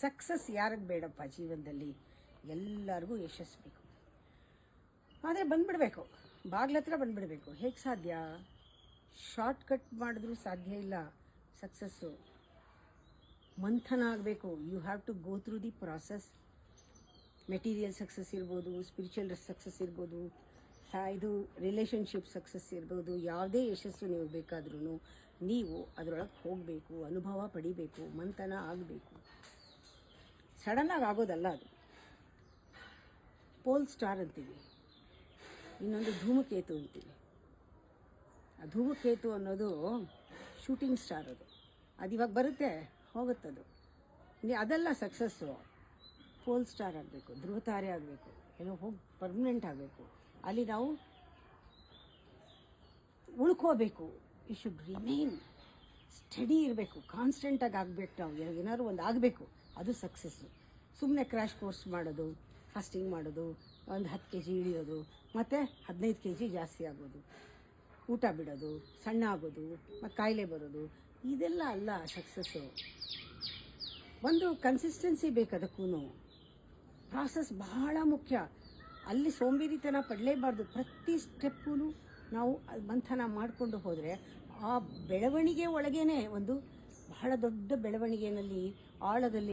Success ಯಾರಿಗೆ ಬೇಡಪ್ಪ ಜೀವನದಲ್ಲಿ? ಎಲ್ಲರಿಗೂ ಯಶಸ್ಸು ಬೇಕು. ಆದರೆ ಬಂದ್ಬಿಡಬೇಕು, ಬಾಗ್ಲತ್ರ ಬಂದ್ಬಿಡಬೇಕು. ಹೇಗೆ ಸಾಧ್ಯ? ಶಾರ್ಟ್ ಕಟ್ ಮಾಡಿದ್ರೂ ಸಾಧ್ಯ ಇಲ್ಲ. ಸಕ್ಸಸ್ಸು ಮಂಥನ ಆಗಬೇಕು. You have to go through the process. Material success ಇರ್ಬೋದು, ಸ್ಪಿರಿಚುವಲ್ ಸಕ್ಸಸ್ ಇರ್ಬೋದು, ಇದು ರಿಲೇಷನ್ಶಿಪ್ ಸಕ್ಸಸ್ ಇರ್ಬೋದು. ಯಾವುದೇ ಯಶಸ್ಸು ನೀವು ಬೇಕಾದ್ರೂ ನೀವು ಅದರೊಳಗೆ ಹೋಗಬೇಕು, ಅನುಭವ ಪಡಿಬೇಕು, ಮಂಥನ ಆಗಬೇಕು. ಸಡನ್ನಾಗಿ ಆಗೋದಲ್ಲ ಅದು. ಪೋಲ್ ಸ್ಟಾರ್ ಅಂತೀವಿ, ಇನ್ನೊಂದು ಧೂಮಕೇತು ಅಂತೀವಿ. ಆ ಧೂಮಕೇತು ಅನ್ನೋದು ಶೂಟಿಂಗ್ ಸ್ಟಾರ್. ಅದು ಇವಾಗ ಬರುತ್ತೆ, ಹೋಗುತ್ತದು. ಅದೆಲ್ಲ ಸಕ್ಸಸ್ಸು. ಪೋಲ್ ಸ್ಟಾರ್ ಆಗಬೇಕು, ಧ್ರುವತಾರೆ ಆಗಬೇಕು, ಏನೋ ಹೋಗಿ ಪರ್ಮನೆಂಟ್ ಆಗಬೇಕು. ಅಲ್ಲಿ ನಾವು ಉಳ್ಕೋಬೇಕು. ಯು ಶುಡ್ ರಿಮೈನ್ ಸ್ಟಡಿ ಇರಬೇಕು, ಕಾನ್ಸ್ಟೆಂಟಾಗಿ ಆಗಬೇಕು. ನಾವು ಏನಾದ್ರು ಒಂದು ಆಗಬೇಕು, ಅದು ಸಕ್ಸಸ್ಸು. ಸುಮ್ಮನೆ ಕ್ರ್ಯಾಶ್ ಕೋರ್ಸ್ ಮಾಡೋದು, ಫಾಸ್ಟಿಂಗ್ ಮಾಡೋದು, ಒಂದು 10 kg ಇಳಿಯೋದು, ಮತ್ತು 15 kg ಜಾಸ್ತಿ ಆಗೋದು, ಊಟ ಬಿಡೋದು, ಸಣ್ಣ ಆಗೋದು, ಮತ್ತು ಕಾಯಿಲೆ ಬರೋದು, ಇದೆಲ್ಲ ಅಲ್ಲ ಸಕ್ಸಸ್ಸು. ಒಂದು ಕನ್ಸಿಸ್ಟೆನ್ಸಿ ಬೇಕು. ಅದಕ್ಕೂ ಪ್ರಾಸೆಸ್ ಬಹಳ ಮುಖ್ಯ. ಅಲ್ಲಿ ಸೋಂಬೇರಿತನ ಪಡಲೇಬಾರ್ದು. ಪ್ರತಿ ಸ್ಟೆಪ್ಪೂ ನಾವು ಮಂಥನ ಮಾಡಿಕೊಂಡು ಹೋದರೆ ಆ ಬೆಳವಣಿಗೆ ಒಳಗೇನೆ ಒಂದು ಬಹಳ ದೊಡ್ಡ ಬೆಳವಣಿಗೆಯಲ್ಲಿ ಆಳದಲ್ಲಿ